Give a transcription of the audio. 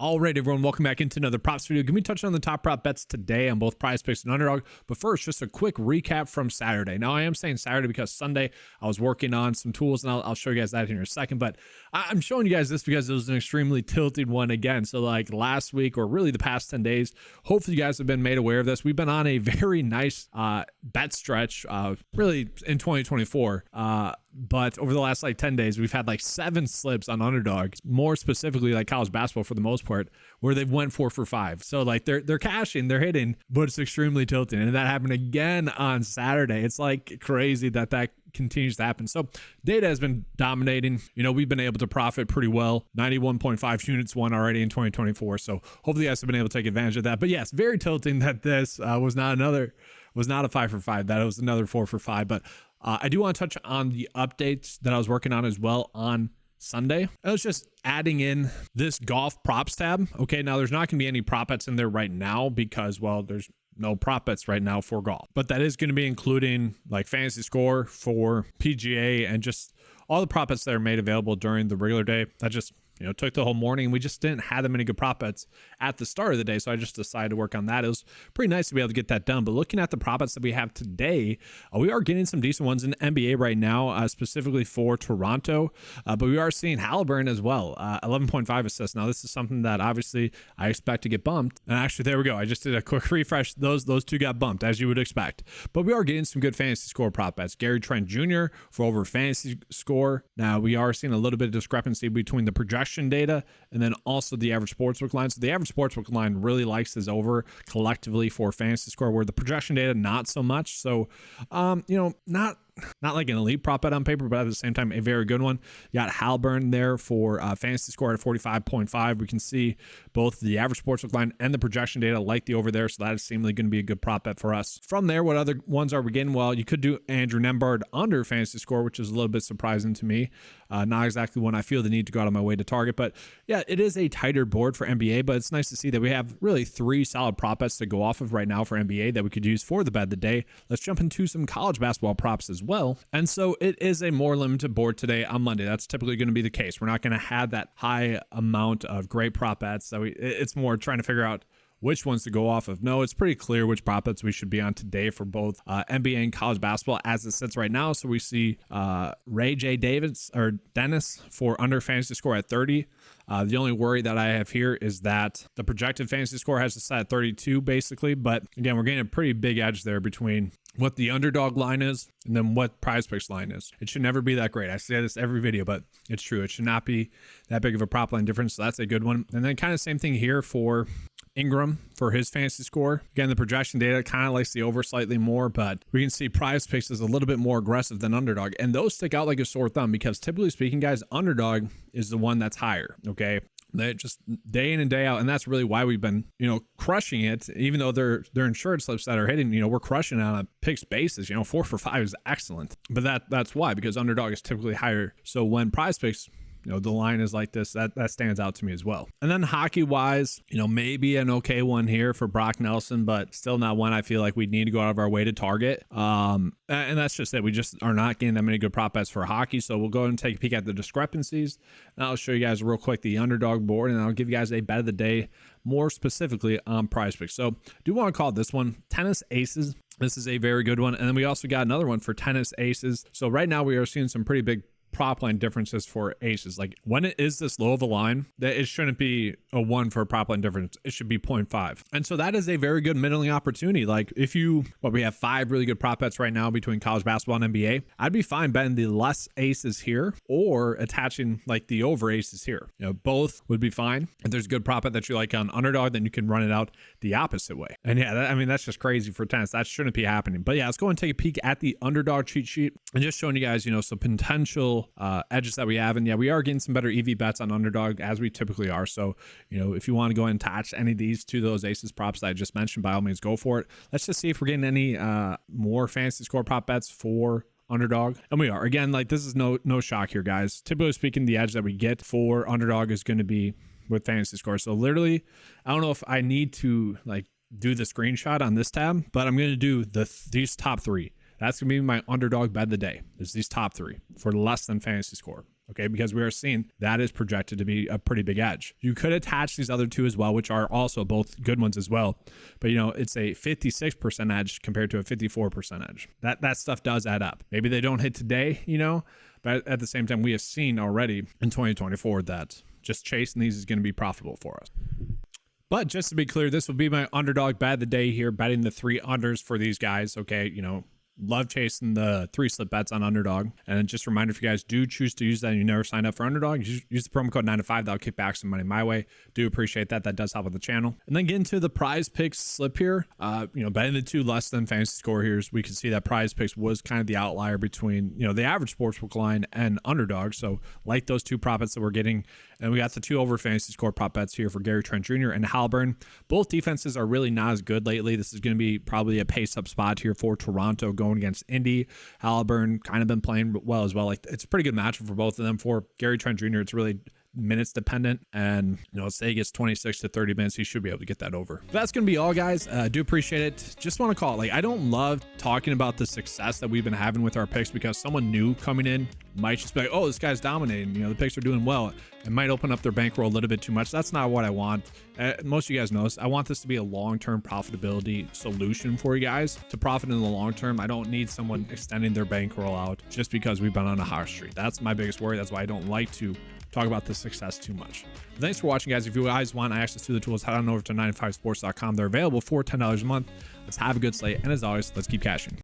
All right, everyone, welcome back into another props video. Gonna be touching on the top prop bets today on both PrizePicks and Underdog. But first, just a quick recap from Saturday. Now, I am saying Saturday because Sunday I was working on some tools, and I'll show you guys that here in a second. But I'm showing you guys this because it was an extremely tilted one again. So like last week, or really the past 10 days, hopefully you guys have been made aware of this. We've been on a very nice bet stretch, really in 2024. But over the last like 10 days, we've had like 7 slips on Underdog, more specifically like college basketball for the most part, where they've went 4 for 5. So like they're cashing, they're hitting, but it's extremely tilting. And that happened again on Saturday. It's like crazy that continues to happen. So data has been dominating. You know, we've been able to profit pretty well. 91.5 units won already in 2024. So hopefully you guys have been able to take advantage of that. But yes, very tilting that this was not a 5 for 5. That was another 4 for 5. But I do want to touch on the updates that I was working on as well on Sunday. I was just adding in this golf props tab. Okay, now there's not going to be any prop bets in there right now because, well, there's no prop bets right now for golf. But that is going to be including like fantasy score for PGA and just all the prop bets that are made available during the regular day. That just took the whole morning, and we just didn't have that many good prop bets at the start of the day. So I just decided to work on that. It was pretty nice to be able to get that done. But looking at the prop bets that we have today, we are getting some decent ones in NBA right now, specifically for Toronto. But we are seeing Halliburton as well, 11.5 assists. Now, this is something that obviously I expect to get bumped. And actually, there we go. I just did a quick refresh. Those two got bumped, as you would expect. But we are getting some good fantasy score prop bets. Gary Trent Jr. for over fantasy score. Now, we are seeing a little bit of discrepancy between the projection data and then also the average sportsbook line. So the average sportsbook line really likes his over collectively for fantasy score, where the projection data not so much. So not like an elite prop bet on paper, but at the same time a very good one. You got Halliburton there for fantasy score at 45.5. We can see both the average sportsbook line and the projection data like the over there, so that is seemingly going to be a good prop bet for us. From there, what other ones are we getting? Well, you could do Andrew Nembhard under fantasy score, which is a little bit surprising to me. Not exactly one I feel the need to go out of my way to target, but yeah, it is a tighter board for NBA, but it's nice to see that we have really 3 solid prop bets to go off of right now for NBA that we could use for the bet of the day. Let's jump into some college basketball props as well. And so it is a more limited board today on Monday. That's typically going to be the case. We're not going to have that high amount of great prop bets. So it's more trying to figure out which ones to go off of. No, it's pretty clear which prop bets we should be on today for both NBA and college basketball as it sits right now. So we see Ray J. Dennis for under fantasy score at 30. The only worry that I have here is that the projected fantasy score has to set at 32 basically. But again, we're getting a pretty big edge there between what the underdog line is and then what PrizePicks line is. It should never be that great. I say this every video, but it's true. It should not be that big of a prop line difference. So that's a good one. And then kind of same thing here for Ingram for his fantasy score. Again, the projection data kind of likes the over slightly more, but we can see PrizePicks is a little bit more aggressive than Underdog. And those stick out like a sore thumb because typically speaking, guys, Underdog is the one that's higher. Okay. They just day in and day out, and that's really why we've been, crushing it. Even though they're insured slips that are hitting, we're crushing it on a picks basis. 4 for 5 is excellent, but that's why, because Underdog is typically higher. So when PrizePicks, the line is like this, that stands out to me as well. And then hockey wise, maybe an okay one here for Brock Nelson, but still not one I feel like we need to go out of our way to target. And that's just it. We just are not getting that many good prop bets for hockey. So we'll go ahead and take a peek at the discrepancies. And I'll show you guys real quick the underdog board, and I'll give you guys a bet of the day more specifically on PrizePicks. So do want to call this one Tennis Aces. This is a very good one. And then we also got another one for Tennis Aces. So right now we are seeing some pretty big prop line differences for aces. Like when it is this low of a line, that it shouldn't be a 1 for a prop line difference. It should be 0.5. And so that is a very good middling opportunity. Like if we have 5 really good prop bets right now between college basketball and NBA, I'd be fine betting the less aces here or attaching like the over aces here. Both would be fine. If there's a good prop bet that you like on Underdog, then you can run it out the opposite way. And yeah, that's just crazy for tennis. That shouldn't be happening. But yeah, let's go and take a peek at the Underdog cheat sheet and just showing you guys, some potential edges that we have. And yeah, we are getting some better EV bets on Underdog as we typically are. So, if you want to go and attach any of these to those aces props that I just mentioned, by all means, go for it. Let's just see if we're getting any more fantasy score prop bets for Underdog. And we are. Again, like this is no shock here, guys. Typically speaking, the edge that we get for Underdog is going to be with fantasy score. So literally, I don't know if I need to like do the screenshot on this tab, but I'm going to do these top 3. That's going to be my underdog bet of the day. Is these top 3 for less than fantasy score. okay, because we are seeing that is projected to be a pretty big edge. You could attach these other two as well, which are also both good ones as well. But, it's a 56% edge compared to a 54% edge. That stuff does add up. Maybe they don't hit today, but at the same time, we have seen already in 2024 that just chasing these is going to be profitable for us. But just to be clear, this will be my underdog bet of the day here, betting the 3 unders for these guys. Okay, love chasing the 3 slip bets on Underdog. And just a reminder, if you guys do choose to use that and you never signed up for Underdog, use the promo code 9to5. That'll kick back some money my way. Do appreciate that. That does help with the channel. And then get into the prize picks slip here. Betting the 2 less than fantasy score here, we can see that prize picks was kind of the outlier between, the average sportsbook line and Underdog. So like those 2 prop bets that we're getting. And we got the 2 over fantasy score prop bets here for Gary Trent Jr. and Halliburton. Both defenses are really not as good lately. This is going to be probably a pace up spot here for Toronto going against Indy. Halliburton kind of been playing well as well. Like, it's a pretty good matchup for both of them. For Gary Trent Jr., it's really minutes dependent, and let's say he gets 26 to 30 minutes, he should be able to get that over. But that's gonna be all, guys. Do appreciate it. Just want to call it, I don't love talking about the success that we've been having with our picks, because someone new coming in might just be like, oh, this guy's dominating, the picks are doing well. It might open up their bankroll a little bit too much. That's not what I want. Most of you guys know this. I want this to be a long-term profitability solution for you guys to profit in the long term. I don't need someone extending their bankroll out just because we've been on a hot streak. That's my biggest worry. That's why I don't like to talk about the success too much. But thanks for watching, guys. If you guys want access to the tools, head on over to 9to5sports.com. They're available for $10 a month. Let's have a good slate, and as always, let's keep cashing.